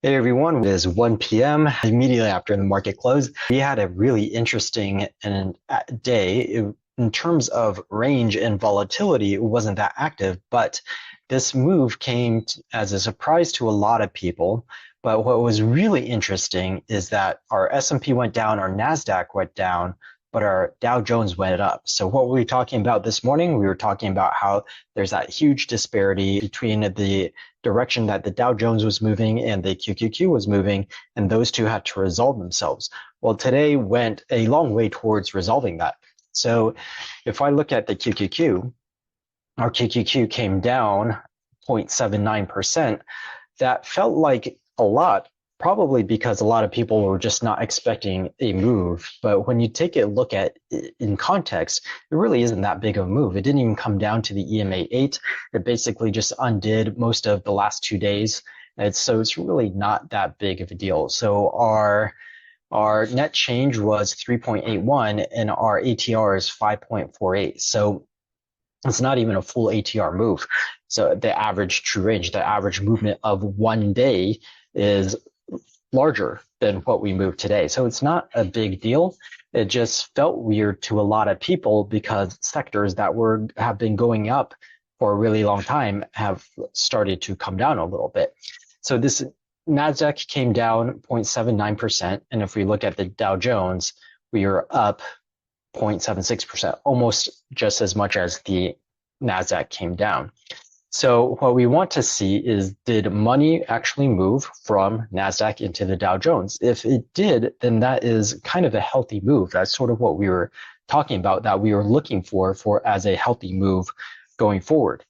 Hey everyone, it is 1 p.m. immediately after the market closed. We had a really interesting day. In terms of range and volatility, it wasn't that active, but this move came as a surprise to a lot of people. But what was really interesting is that our S&P went down, our NASDAQ went down, but our Dow Jones went up. So what were we talking about this morning? We were talking about how there's that huge disparity between the direction that the Dow Jones was moving and the QQQ was moving, and those two had to resolve themselves. Well, today went a long way towards resolving that. So if I look at the QQQ, our QQQ came down 0.79%. That felt like a lot, probably because a lot of people were just not expecting a move. But when you take a look at it in context, it really isn't that big of a move. It didn't even come down to the EMA 8. It basically just undid most of the last 2 days. So it's really not that big of a deal. So our net change was 3.81 and our ATR is 5.48. So it's not even a full ATR move. So the average true range, the average movement of 1 day is larger than what we moved today. So it's not a big deal. It just felt weird to a lot of people because sectors that have been going up for a really long time have started to come down a little bit. So this NASDAQ came down 0.79%. And if we look at the Dow Jones, we are up 0.76%, almost just as much as the NASDAQ came down. So what we want to see is, did money actually move from NASDAQ into the Dow Jones? If it did, then that is kind of a healthy move. That's sort of what we were talking about, that we were looking for as a healthy move going forward.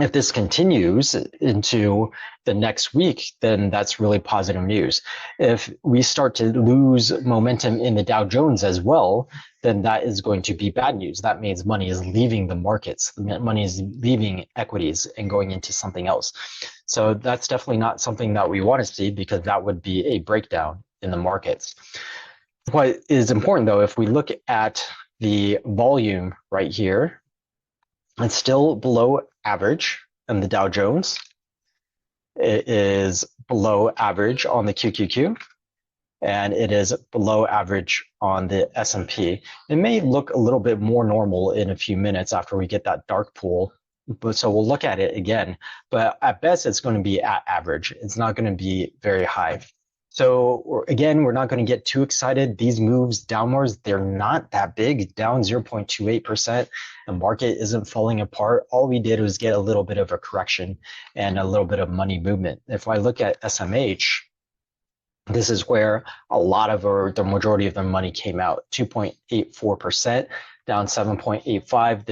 If this continues into the next week, then that's really positive news. If we start to lose momentum in the Dow Jones as well, then that is going to be bad news. That means money is leaving the markets. Money is leaving equities and going into something else. So that's definitely not something that we want to see, because that would be a breakdown in the markets. What is important though, if we look at the volume right here, it's still below average in the Dow Jones. It is below average on the QQQ, and it is below average on the S&P. It may look a little bit more normal in a few minutes after we get that dark pool, but so we'll look at it again. But at best, it's going to be at average. It's not going to be very high. So again, we're not going to get too excited. These moves downwards, they're not that big, down 0.28%. The market isn't falling apart. All we did was get a little bit of a correction and a little bit of money movement. If I look at SMH, this is where a lot of the majority of the money came out, 2.84%, down 7.85.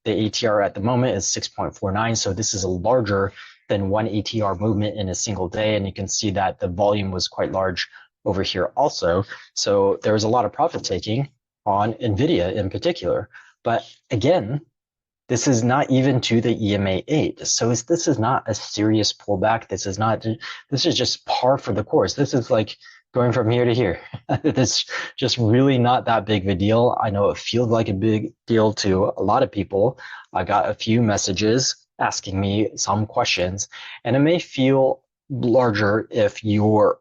The ATR at the moment is 6.49. So this is a larger than one ATR movement in a single day. And you can see that the volume was quite large over here also. So there was a lot of profit taking on NVIDIA in particular. But again, this is not even to the EMA 8. So this is not a serious pullback. This is just par for the course. This is like going from here to here. It's just really not that big of a deal. I know it feels like a big deal to a lot of people. I got a few messages asking me some questions, and it may feel larger if your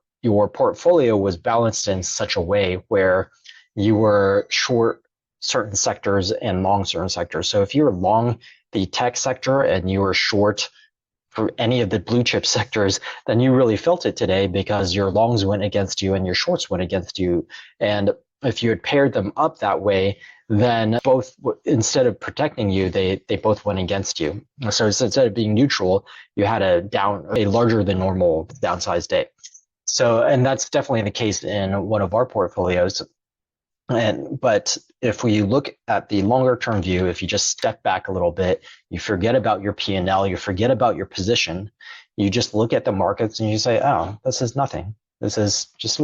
portfolio was balanced in such a way where you were short certain sectors and long certain sectors. So if you were long the tech sector and you were short for any of the blue chip sectors, then you really felt it today, because your longs went against you and your shorts went against you. And if you had paired them up that way, then both, instead of protecting you, they both went against you. So instead of being neutral, you had a larger than normal downside day. So, and that's definitely the case in one of our portfolios. But if we look at the longer term view, if you just step back a little bit, you forget about your P&L, you forget about your position, you just look at the markets and you say, oh, this is nothing. This is just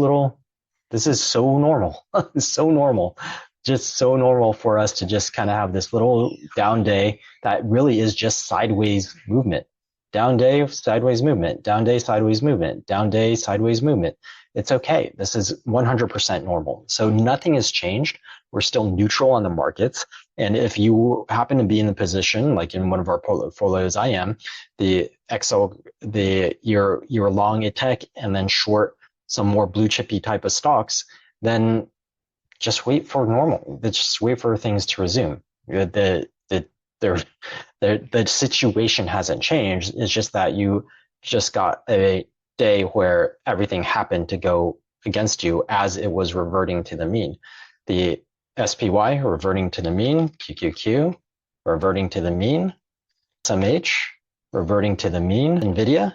this is so normal. It's so normal. Just so normal for us to just kind of have this little down day that really is just sideways movement. Down day, sideways movement, down day, sideways movement, down day, sideways movement. It's okay. This is 100% normal. So nothing has changed. We're still neutral on the markets. And if you happen to be in the position, like in one of our portfolios, I am, the XL, you're long a tech and then short some more blue chippy type of stocks, then just wait for normal. Just wait for things to resume. The, the situation hasn't changed. It's just that you just got a day where everything happened to go against you as it was reverting to the mean. The SPY reverting to the mean, QQQ reverting to the mean, SMH reverting to the mean, NVIDIA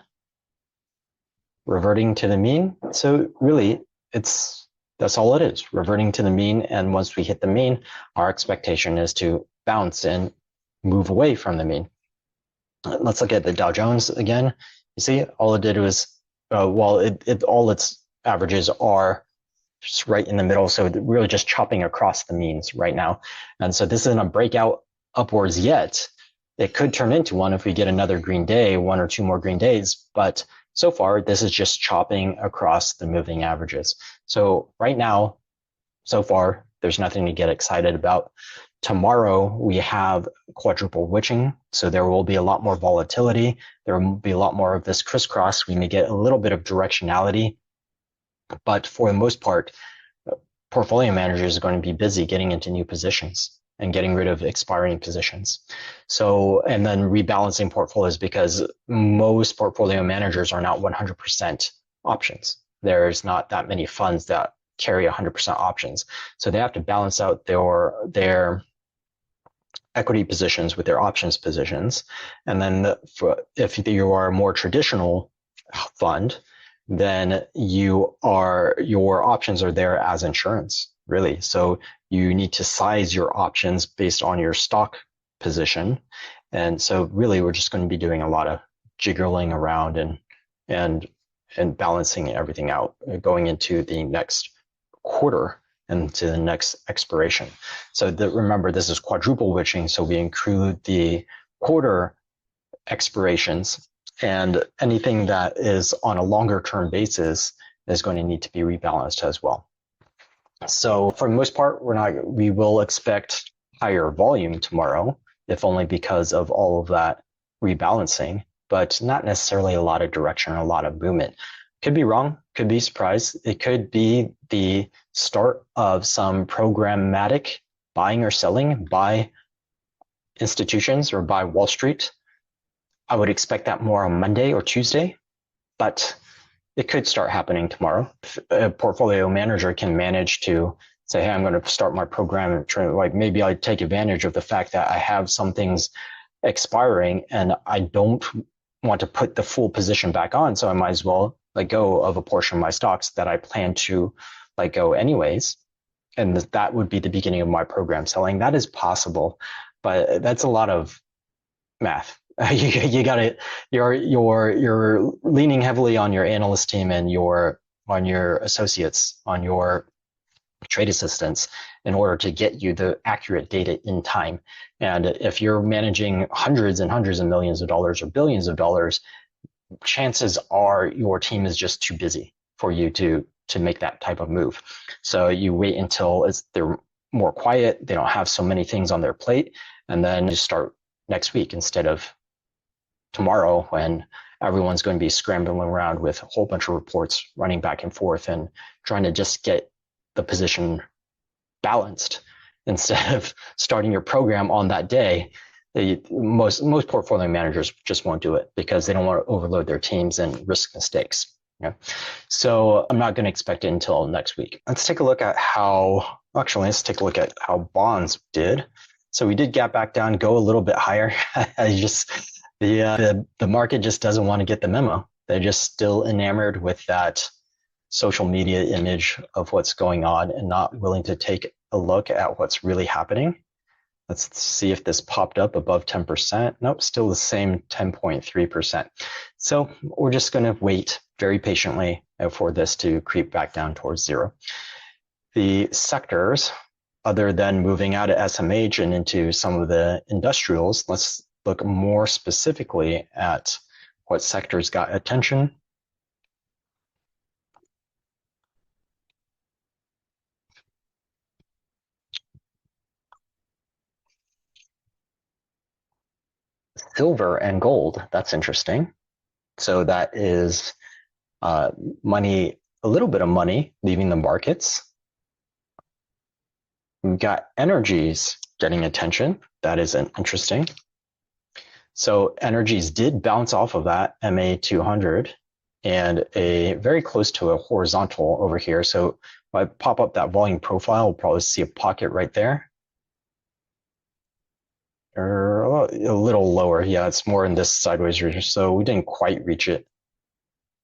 reverting to the mean. So really, that's all it is, reverting to the mean. And once we hit the mean, our expectation is to bounce and move away from the mean. Let's look at the Dow Jones again. You see, all it did was, all its averages are just right in the middle. So really just chopping across the means right now. And so this isn't a breakout upwards yet. It could turn into one if we get another green day, one or two more green days. But so far, this is just chopping across the moving averages. So right now, so far, there's nothing to get excited about. Tomorrow, we have quadruple witching, so there will be a lot more volatility. There will be a lot more of this crisscross. We may get a little bit of directionality, but for the most part, portfolio managers are going to be busy getting into new positions and getting rid of expiring positions. So, and then rebalancing portfolios, because most portfolio managers are not 100% options. There's not that many funds that carry 100% options. So they have to balance out their equity positions with their options positions. And then if you are a more traditional fund, then your options are there as insurance, really. So you need to size your options based on your stock position. And so really we're just going to be doing a lot of jiggling around and balancing everything out going into the next quarter and to the next expiration. So remember, this is quadruple witching, so we include the quarter expirations, and anything that is on a longer term basis is going to need to be rebalanced as well. So for the most part, we will expect higher volume tomorrow, if only because of all of that rebalancing, but not necessarily a lot of direction or a lot of movement. Could be wrong, could be surprised. It could be the start of some programmatic buying or selling by institutions or by Wall Street. I would expect that more on Monday or Tuesday, but it could start happening tomorrow. If a portfolio manager can manage to say, hey, I'm going to start my program and try, like maybe I take advantage of the fact that I have some things expiring and I don't want to put the full position back on, so I might as well let go of a portion of my stocks that I plan to let go anyways. And that would be the beginning of my program selling. That is possible, but that's a lot of math. You got it. You're leaning heavily on your analyst team and on your associates, on your trade assistants in order to get you the accurate data in time. And if you're managing hundreds and hundreds of millions of dollars or billions of dollars, chances are your team is just too busy for you to make that type of move. So you wait until they're more quiet, they don't have so many things on their plate, and then you start next week instead of tomorrow when everyone's going to be scrambling around with a whole bunch of reports running back and forth and trying to just get the position balanced instead of starting your program on that day. Most portfolio managers just won't do it because they don't want to overload their teams and risk mistakes. Yeah. So I'm not going to expect it until next week. Let's take a look at how bonds did. So we did gap back down, go a little bit higher. The market just doesn't want to get the memo. They're just still enamored with that social media image of what's going on and not willing to take a look at what's really happening. Let's see if this popped up above 10%. Nope, still the same 10.3%. So we're just going to wait very patiently for this to creep back down towards zero. The sectors, other than moving out of SMH and into some of the industrials, let's look more specifically at what sectors got attention. silver and gold. That's interesting. So that is money, a little bit of money leaving the markets. We've got energies getting attention. That is interesting. So energies did bounce off of that MA200 and a very close to a horizontal over here. So if I pop up that volume profile, we'll probably see a pocket right there. Or a little lower. Yeah, it's more in this sideways region. So we didn't quite reach it.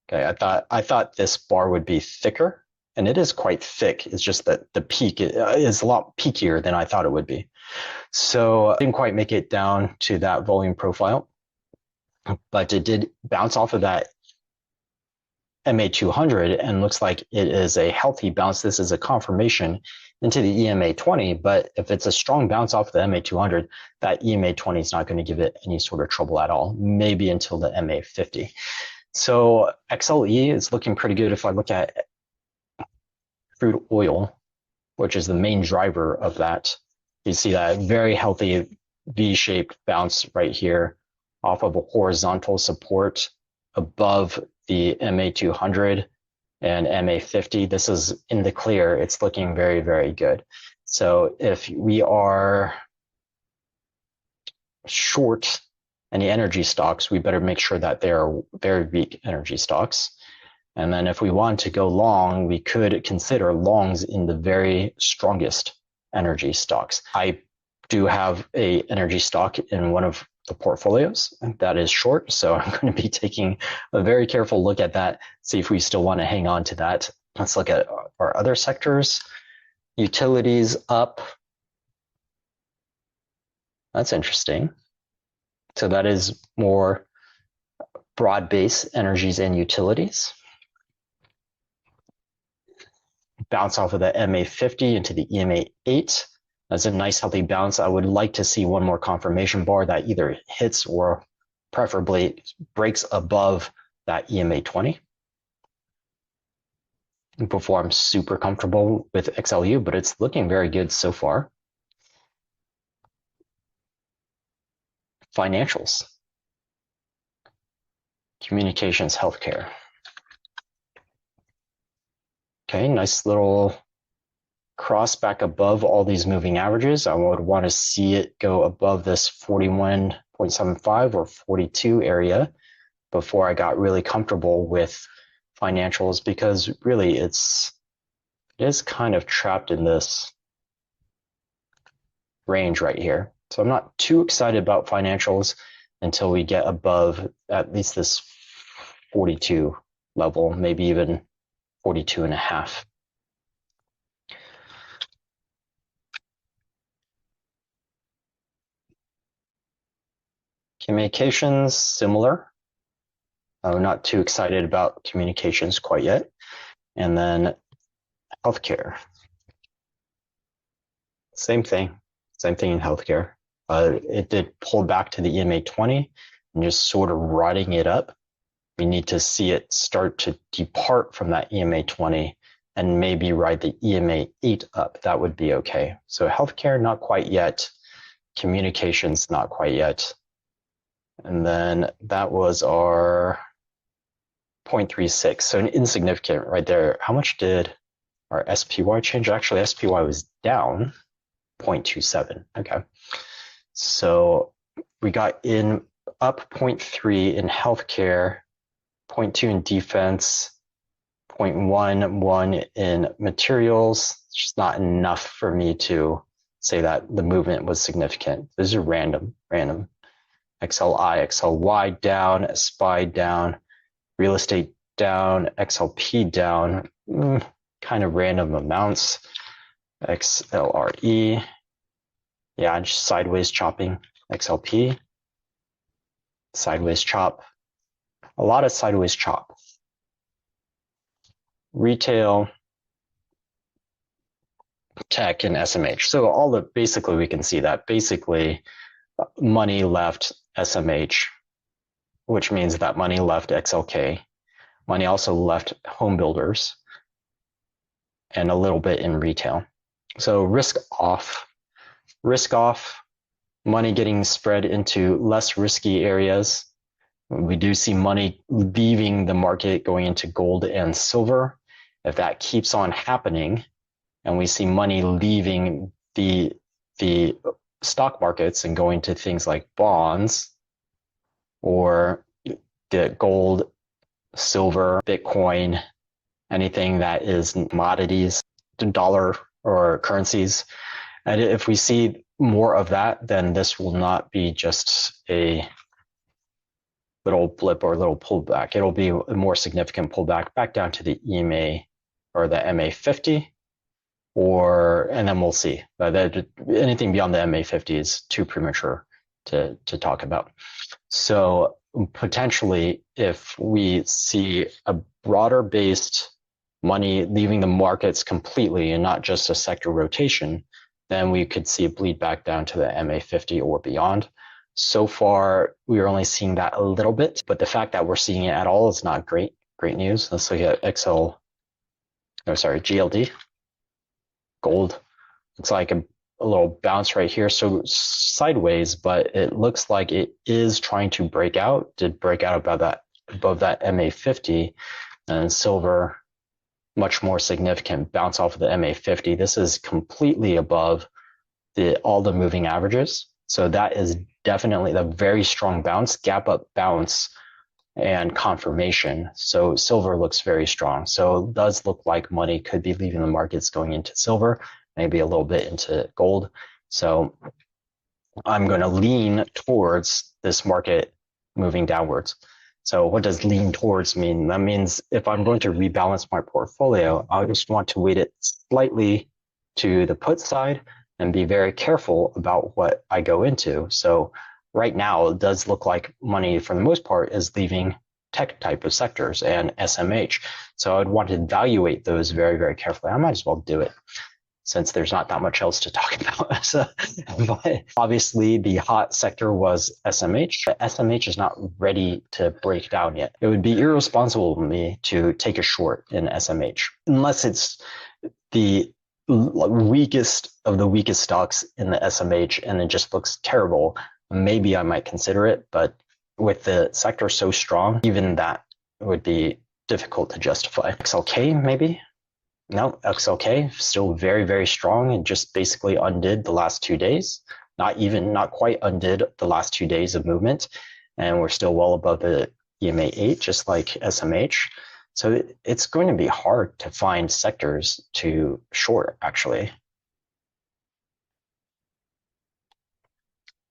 Okay, I thought this bar would be thicker, and it is quite thick. It's just that the peak is a lot peakier than I thought it would be. So I didn't quite make it down to that volume profile, but it did bounce off of that MA200 and looks like it is a healthy bounce. This is a confirmation into the EMA20, but if it's a strong bounce off the MA200, that EMA20 is not going to give it any sort of trouble at all, maybe until the MA50. So XLE is looking pretty good. If I look at crude oil, which is the main driver of that, you see that very healthy V-shaped bounce right here off of a horizontal support above the MA200 and MA50. This is in the clear. It's looking very, very good. So if we are short any energy stocks, we better make sure that they are very weak energy stocks. And then if we want to go long, we could consider longs in the very strongest energy stocks. I do have a energy stock in one of the portfolios that is short, so I'm going to be taking a very careful look at that, see if we still want to hang on to that. Let's look at our other sectors. Utilities up. That's interesting. So that is more broad-based energies and utilities. Bounce off of the MA50 into the EMA8. That's a nice healthy bounce. I would like to see one more confirmation bar that either hits or preferably breaks above that EMA20 before I'm super comfortable with XLU, but it's looking very good so far. Financials. Communications, healthcare. Okay, nice little cross back above all these moving averages. I would want to see it go above this 41.75 or 42 area before I got really comfortable with financials, because really it is kind of trapped in this range right here. So I'm not too excited about financials until we get above at least this 42 level, maybe even 42 and a half. Communications, similar. I'm not too excited about communications quite yet. And then healthcare. Same thing in healthcare. It did pull back to the EMA20 and just sort of riding it up. We need to see it start to depart from that EMA20 and maybe ride the EMA8 up. That would be okay. So healthcare, not quite yet. Communications, not quite yet. And then that was our 0.36. So insignificant right there. How much did our SPY change? Actually, SPY was down 0.27. Okay. So we got in up 0.3 in healthcare, 0.2 in defense, 0.11 in materials. It's just not enough for me to say that the movement was significant. These are random. XLI, XLY down, SPY down, real estate down, XLP down, kind of random amounts. XLRE, yeah, just sideways chopping. XLP, sideways chop. A lot of sideways chop. Retail, tech, and SMH. So all the, basically we can see that basically money left SMH, which means that money left XLK. Money also left home builders and a little bit in retail. So risk off, money getting spread into less risky areas. We do see money leaving the market going into gold and silver. If that keeps on happening, and we see money leaving the stock markets and going to things like bonds or the gold, silver, Bitcoin, anything that is commodities, dollar or currencies. And if we see more of that, then this will not be just a little blip or a little pullback. It'll be a more significant pullback back down to the EMA or the MA50, and then we'll see. Anything beyond the MA50 is too premature to talk about. So potentially, if we see a broader based money leaving the markets completely and not just a sector rotation, then we could see it bleed back down to the MA50 or beyond. So far, we are only seeing that a little bit, but the fact that we're seeing it at all is not great news. Let's look at GLD, gold. It's like a little bounce right here. So sideways, but it looks like it is trying to break out. Did break out above that MA50, and silver, much more significant bounce off of the MA50. This is completely above all the moving averages. So that is definitely a very strong bounce, gap up bounce, and confirmation. So silver looks very strong. So it does look like money could be leaving the markets going into silver, maybe a little bit into gold. So I'm going to lean towards this market moving downwards. So what does lean towards mean? That means if I'm going to rebalance my portfolio, I just want to weight it slightly to the put side and be very careful about what I go into. So right now, it does look like money, for the most part, is leaving tech type of sectors and SMH. So I'd want to evaluate those very, very carefully. I might as well do it since there's not that much else to talk about. So, but obviously, the hot sector was SMH. But SMH is not ready to break down yet. It would be irresponsible of me to take a short in SMH, unless it's the weakest of the weakest stocks in the SMH and it just looks terrible. Maybe I might consider it, but with the sector so strong, even that would be difficult to justify. XLK, maybe? No, XLK still very, very strong and just basically undid the last 2 days. Not quite undid the last 2 days of movement. And we're still well above the EMA 8, just like SMH. So it's going to be hard to find sectors to short, actually.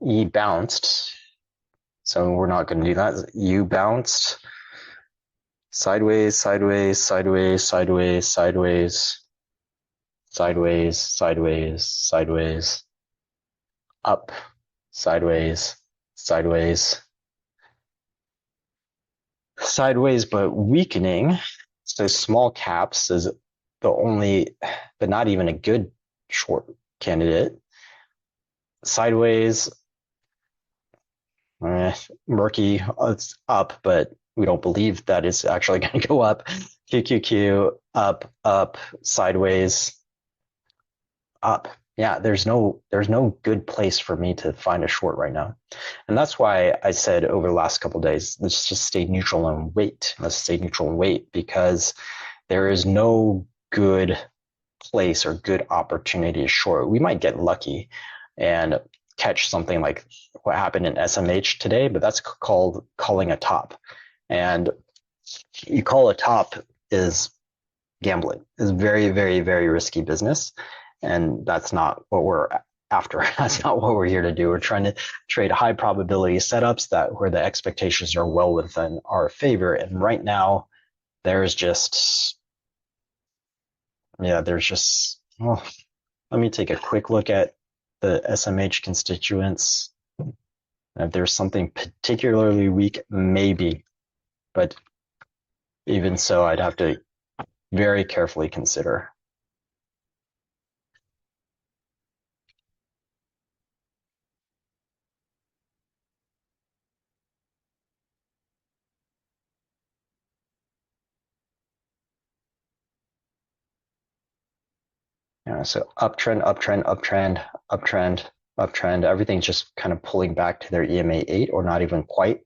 E bounced. So we're not going to do that. U bounced. Sideways, sideways, sideways, sideways, sideways, sideways, sideways, sideways, up, sideways, sideways, sideways, but weakening. So small caps is the only, but not even a good short candidate. Sideways, murky, it's up, but we don't believe that it's actually going to go up. QQQ, up, up, sideways, up. Yeah, there's no good place for me to find a short right now. And that's why I said over the last couple of days, let's just stay neutral and wait. Let's stay neutral and wait, because there is no good place or good opportunity to short. We might get lucky and catch something like what happened in SMH today, but that's called calling a top. And you call a top is gambling. It's very, very, very risky business. And that's not what we're after. That's not what we're here to do. We're trying to trade high probability setups where the expectations are well within our favor. And right now, there's just, let me take a quick look at the SMH constituents. If there's something particularly weak, maybe. But even so, I'd have to very carefully consider. So uptrend, uptrend, uptrend, uptrend, uptrend. Everything's just kind of pulling back to their EMA 8 or not even quite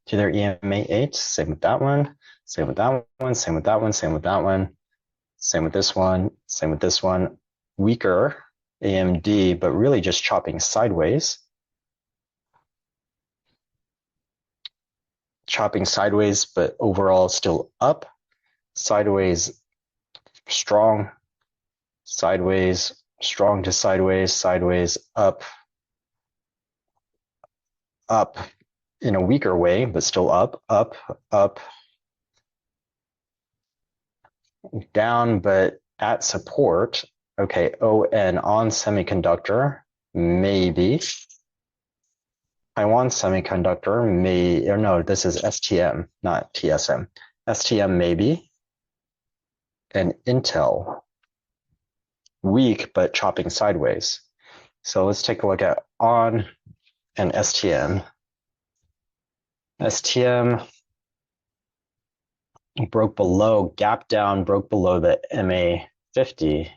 to their EMA 8. Same with that one, same with that one, same with that one, same with that one, same with this one, same with this one. Weaker AMD, but really just chopping sideways. Chopping sideways, but overall still up. Sideways, strong, sideways, strong to sideways, sideways, up, up in a weaker way, but still up, up, up, down, but at support. Okay, ON on semiconductor, maybe. Taiwan Semiconductor may, or no, this is STM, not TSM. STM maybe. And Intel, weak, but chopping sideways. So let's take a look at ON and STM. STM broke below, gap down, broke below the MA50.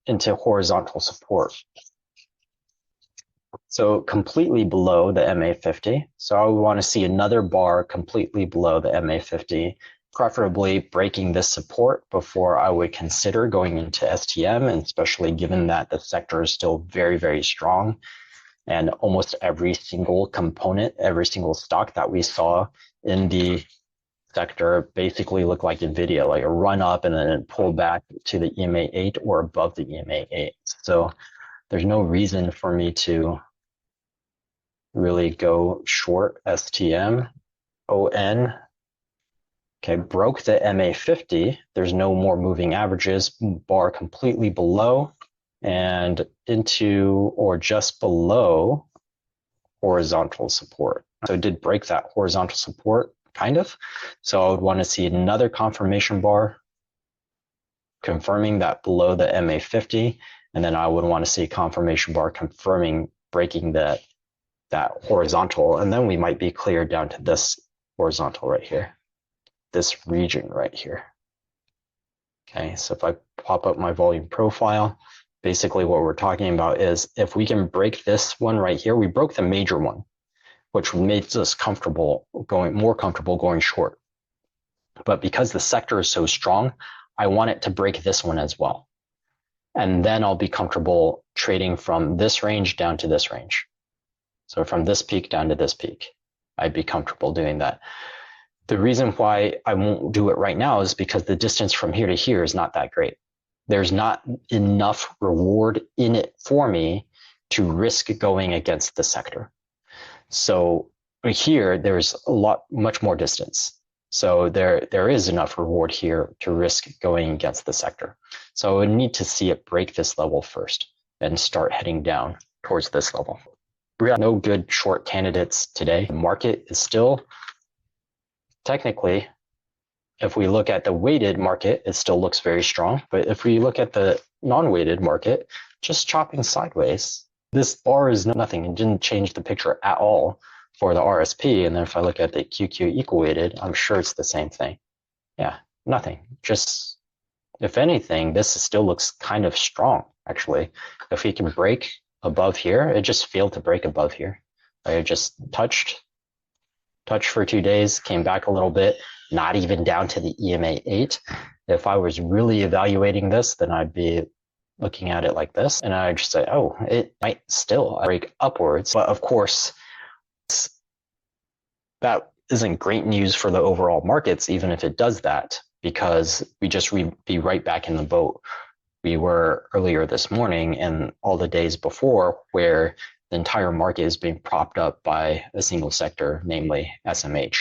Into horizontal support. So completely below the MA50. So I would want to see another bar completely below the MA50, preferably breaking this support before I would consider going into STM, and especially given that the sector is still very, very strong. And almost every single component, every single stock that we saw in the sector basically looked like NVIDIA, like a run up and then it pulled back to the EMA 8 or above the EMA 8. So there's no reason for me to really go short STM. ON, okay, broke the MA50. There's no more moving averages, bar completely below and into or just below horizontal support. So it did break that horizontal support, kind of. So I would want to see another confirmation bar confirming that below the MA50, and then I would want to see a confirmation bar confirming breaking that horizontal, and then we might be cleared down to this horizontal right here, this region right here. Okay, so if I pop up my volume profile, basically what we're talking about is if we can break this one right here, we broke the major one, which makes us more comfortable going short. But because the sector is so strong, I want it to break this one as well. And then I'll be comfortable trading from this range down to this range. So from this peak down to this peak, I'd be comfortable doing that. The reason why I won't do it right now is because the distance from here to here is not that great. There's not enough reward in it for me to risk going against the sector. So here, there's much more distance. So there is enough reward here to risk going against the sector. So I would need to see it break this level first and start heading down towards this level. We have no good short candidates today. The market is still, technically, if we look at the weighted market, it still looks very strong. But if we look at the non-weighted market, just chopping sideways, this bar is nothing. It didn't change the picture at all for the RSP. And then if I look at the QQ equal weighted, I'm sure it's the same thing. Yeah, nothing. Just, if anything, this still looks kind of strong, actually. If we can break above here, it just failed to break above here. I just touched for 2 days, came back a little bit, not even down to the EMA 8. If I was really evaluating this, then I'd be looking at it like this, and I'd just say, oh, it might still break upwards. But of course, that isn't great news for the overall markets, even if it does that, because we just be right back in the boat we were earlier this morning and all the days before, where the entire market is being propped up by a single sector, namely SMH,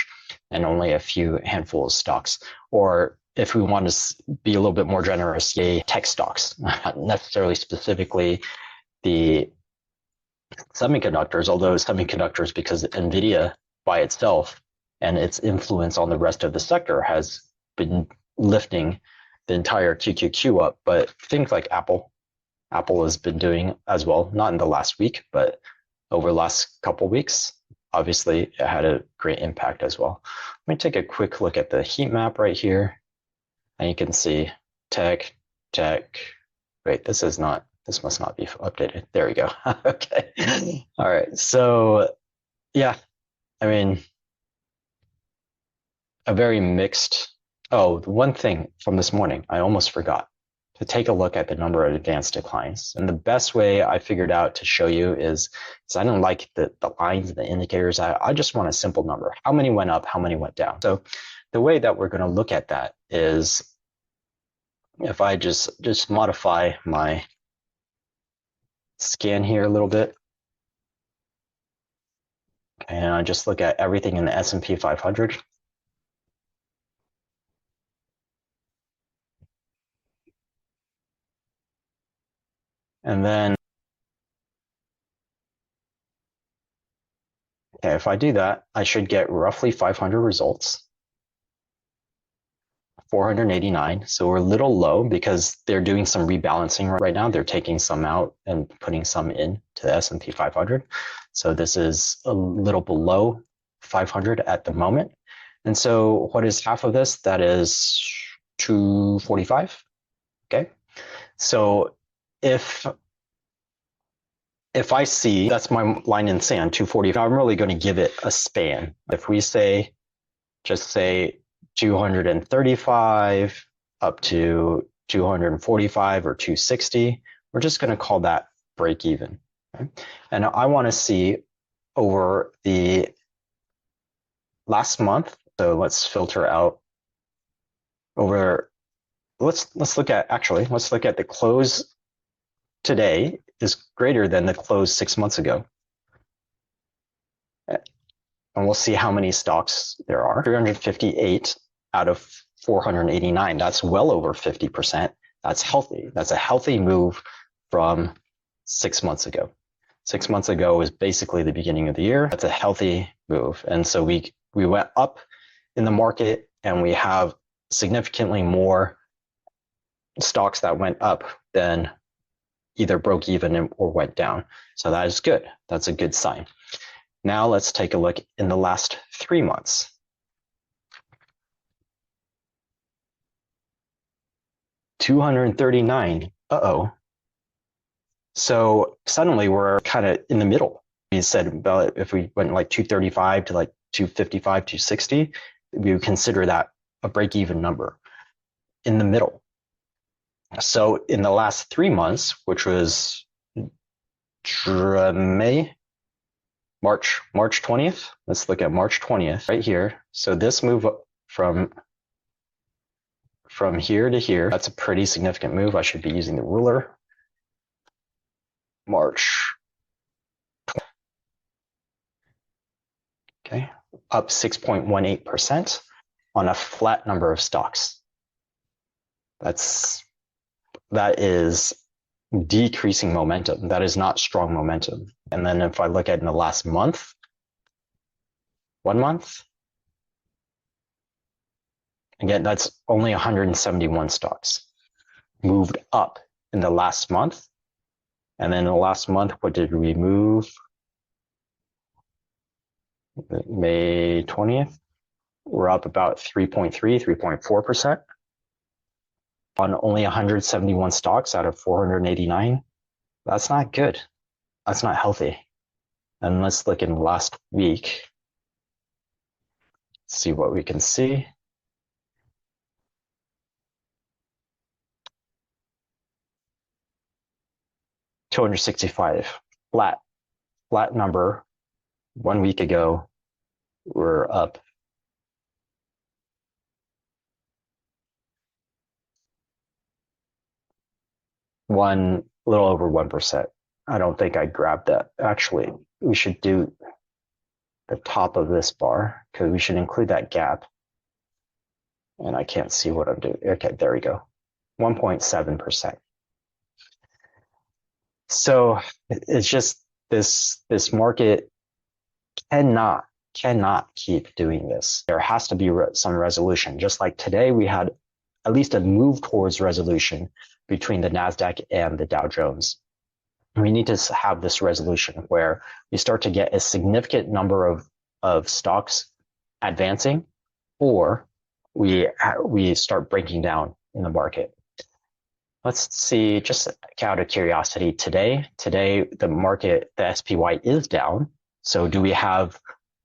and only a few handful of stocks. Or if we want to be a little bit more generous, tech stocks, not necessarily specifically the semiconductors, although semiconductors, because NVIDIA by itself and its influence on the rest of the sector has been lifting the entire QQQ up. But things like Apple has been doing as well, not in the last week, but over the last couple weeks. Obviously, it had a great impact as well. Let me take a quick look at the heat map right here. And you can see tech Tech. Wait, this must not be updated. There we go. Okay. All right. So yeah, I mean, a very mixed. Oh, the one thing from this morning, I almost forgot to take a look at the number of advanced declines. And the best way I figured out to show you is I don't like the lines and the indicators. I just want a simple number. How many went up? How many went down? So the way that we're going to look at that is if I just modify my scan here a little bit, and I just look at everything in the S&P 500. And then, okay, if I do that, I should get roughly 500 results. 489. So we're a little low because they're doing some rebalancing right now. They're taking some out and putting some in to the S&P 500. So this is a little below 500 at the moment. And so what is half of this? That is 245. Okay. So if I see, that's my line in sand, 240, I'm really going to give it a span. If we say, just say 235 up to 245 or 260, we're just going to call that break even. Okay? And I want to see over the last month. So let's filter out over, let's look at the close today is greater than the close 6 months ago. And we'll see how many stocks there are. 358 out of 489. That's well over 50%. That's healthy. That's a healthy move from 6 months ago. 6 months ago was basically the beginning of the year. That's a healthy move. And so we went up in the market, and we have significantly more stocks that went up than either broke even or went down. So that is good. That's a good sign. Now let's take a look in the last 3 months. $239. Uh-oh. So suddenly we're kind of in the middle. We said about if we went like 235 to like 255, 260, we would consider that a break-even number in the middle. So in the last 3 months, which was March 20th. Let's look at March 20th right here. So this move from here to here, that's a pretty significant move. I should be using the ruler. March. Okay, up 6.18% on a flat number of stocks. That is decreasing momentum. That is not strong momentum. And then if I look at in the last month, 1 month, again, that's only 171 stocks moved up in the last month. And then in the last month, what did we move? May 20th, we're up about 3.4% on only 171 stocks out of 489. That's not good. That's not healthy. And let's look in last week. See what we can see. $265, flat number. 1 week ago, we're up. A little over 1%. I don't think I grabbed that. Actually, we should do the top of this bar because we should include that gap. And I can't see what I'm doing. Okay, there we go. 1.7%. So it's just this market cannot keep doing this. There has to be some resolution. Just like today, we had at least a move towards resolution between the NASDAQ and the Dow Jones. We need to have this resolution where we start to get a significant number of stocks advancing, or we start breaking down in the market. Let's see, just out of curiosity, today the market, the SPY is down. So do we have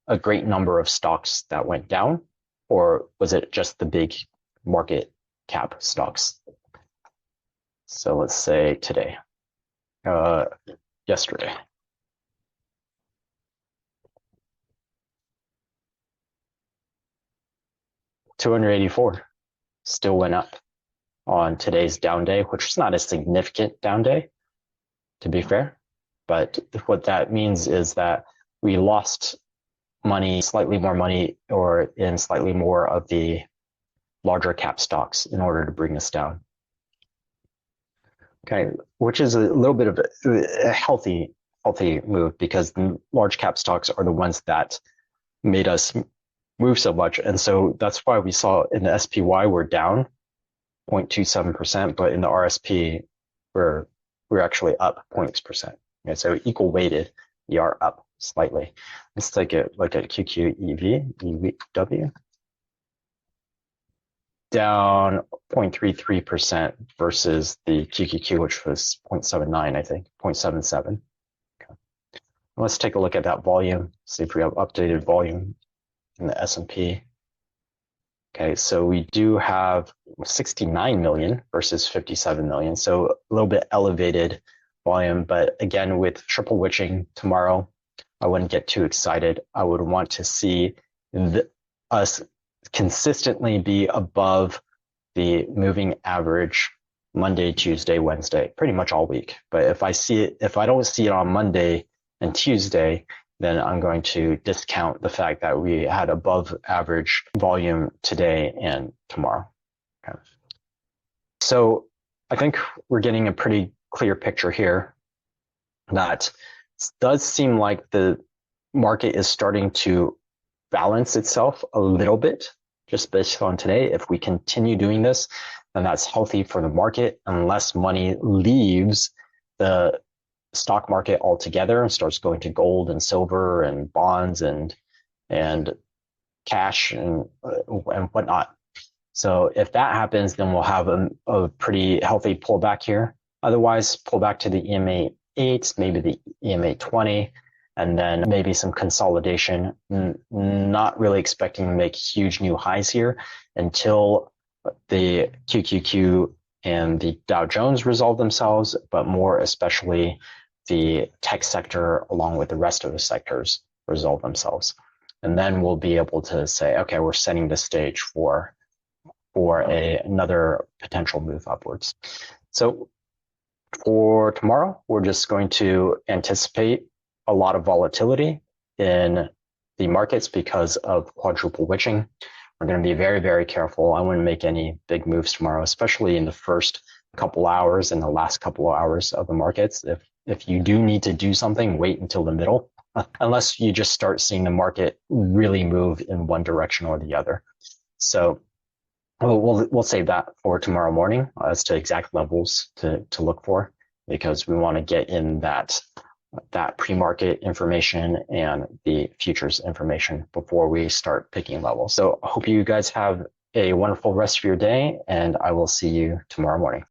a great number of stocks that went down, or was it just the big market cap stocks? So let's say today, yesterday. $284 still went up on today's down day, which is not a significant down day, to be fair. But what that means is that we lost money, slightly more money, or in slightly more of the larger cap stocks in order to bring us down. Okay, which is a little bit of a healthy move, because the large cap stocks are the ones that made us move so much. And so that's why we saw in the SPY we're down 0.27%, but in the RSP we're actually up 0.6%. Okay, so equal weighted, we are up slightly. Let's take a look at QQEV, down 0.33% versus the QQQ, which was 0.79, I think, 0.77. Okay. Let's take a look at that volume, see if we have updated volume in the S&P. Okay, so we do have 69 million versus 57 million, so a little bit elevated volume. But again, with triple witching tomorrow, I wouldn't get too excited. I would want to see us consistently be above the moving average Monday, Tuesday, Wednesday, pretty much all week. But if I don't see it on Monday and Tuesday, then I'm going to discount the fact that we had above average volume today and tomorrow. Okay. So I think we're getting a pretty clear picture here that it does seem like the market is starting to balance itself a little bit just based on today. If we continue doing this, then that's healthy for the market, unless money leaves the stock market altogether and starts going to gold and silver and bonds and cash and whatnot. So if that happens, then we'll have a pretty healthy pullback here. Otherwise, pull back to the EMA 8, maybe the EMA 20, and then maybe some consolidation. Not really expecting to make huge new highs here until the QQQ and the Dow Jones resolve themselves, but more especially the tech sector along with the rest of the sectors resolve themselves. And then we'll be able to say, okay, we're setting the stage for another potential move upwards. So for tomorrow, we're just going to anticipate a lot of volatility in the markets because of quadruple witching. We're going to be very, very careful. I wouldn't make any big moves tomorrow, especially in the first couple hours and the last couple of hours of the markets. If you do need to do something, wait until the middle, unless you just start seeing the market really move in one direction or the other. So we'll save that for tomorrow morning as to exact levels to look for, because we want to get in that pre-market information and the futures information before we start picking levels. So I hope you guys have a wonderful rest of your day, and I will see you tomorrow morning.